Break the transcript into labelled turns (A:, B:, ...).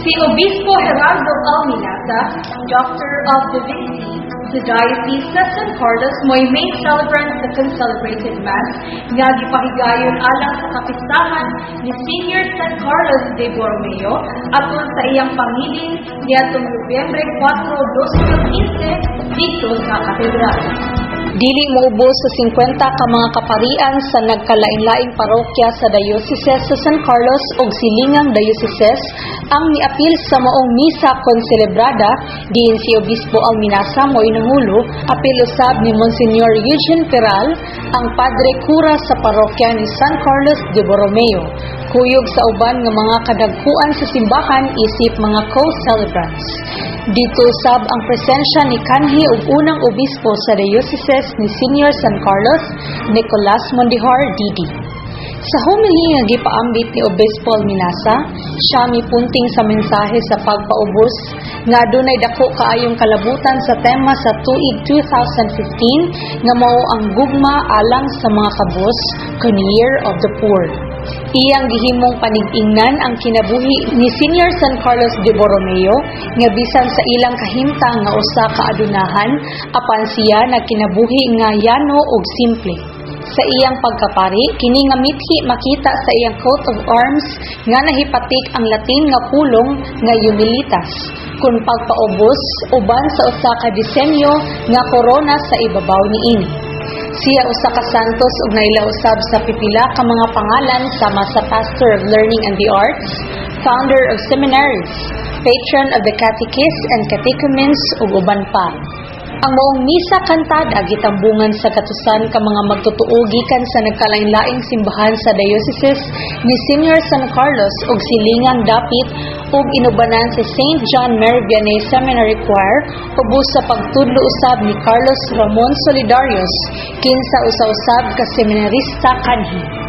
A: Si Obispo Gerardo Alminasa, Doctor of Divinity, sa Diocese sa San Carlos mo'y main celebrant sa Concelebrated Mass nga gipahigayon alang sa kapistahan ni Senior San Carlos de Borromeo atol sa iyang pangilin niadtong Nobyembre 4, 2015 dito sa katedral. Dili moubos sa 50 ka mga kaparian sa nagkalain-laing parokya sa Diocese sa San Carlos ug Silingang Diocese ang miapil sa maong misa konselebrada diin si Obispo Alminasa mo'y nangulo apil usab ni Monsignor Eugene Peral, ang Padre Kura sa parokya ni San Carlos de Borromeo, kuyog sa uban nga mga kadagkuan sa simbahan isip mga co-celebrants. Dito sab ang presensya ni kanhi ug unang obispo sa Diocese ni Senior San Carlos, Nicolas Mondihar Didi. Sa homily nga gipaambit ni Obispo Alminasa, siya mipunting sa mensahe sa pagpaubos nga adunay dako kaayong kalabutan sa tema sa tuig 2015 nga mao ang gugma alang sa mga kabus kun Year of the Poor. Iyang gihimong panig-ingnan ang kinabuhi ni Senior San Carlos de Borromeo nga bisan sa ilang kahimtang nga usa ka adunahan apan siya nagkinabuhi nga yano ug simple. Sa iyang pagkapari, kini nga mithi makita sa iyang coat of arms nga nahipatik ang Latin nga pulong nga humilitas, kun pagpaubos uban sa usa ka disenyo nga korona sa ibabaw niini. Siya usa ka santos ug naila usab sa pipila ka mga pangalan sama sa Pastor of Learning and the Arts, founder of seminaries, patron of the catechists and catechumens ug uban pa. Ang maong misa kantada gitambungan sa katusan ka mga magtutuo gikan sa nagkalain-laing simbahan sa Diocese ni Senior San Carlos ug Silingang Dapit ug inubanan sa St. John Mary Vianney Seminary Choir ubos sa pagtudlo usab ni Carlos Ramon Solidarios kinsa usa-usab ka seminarista kanhi.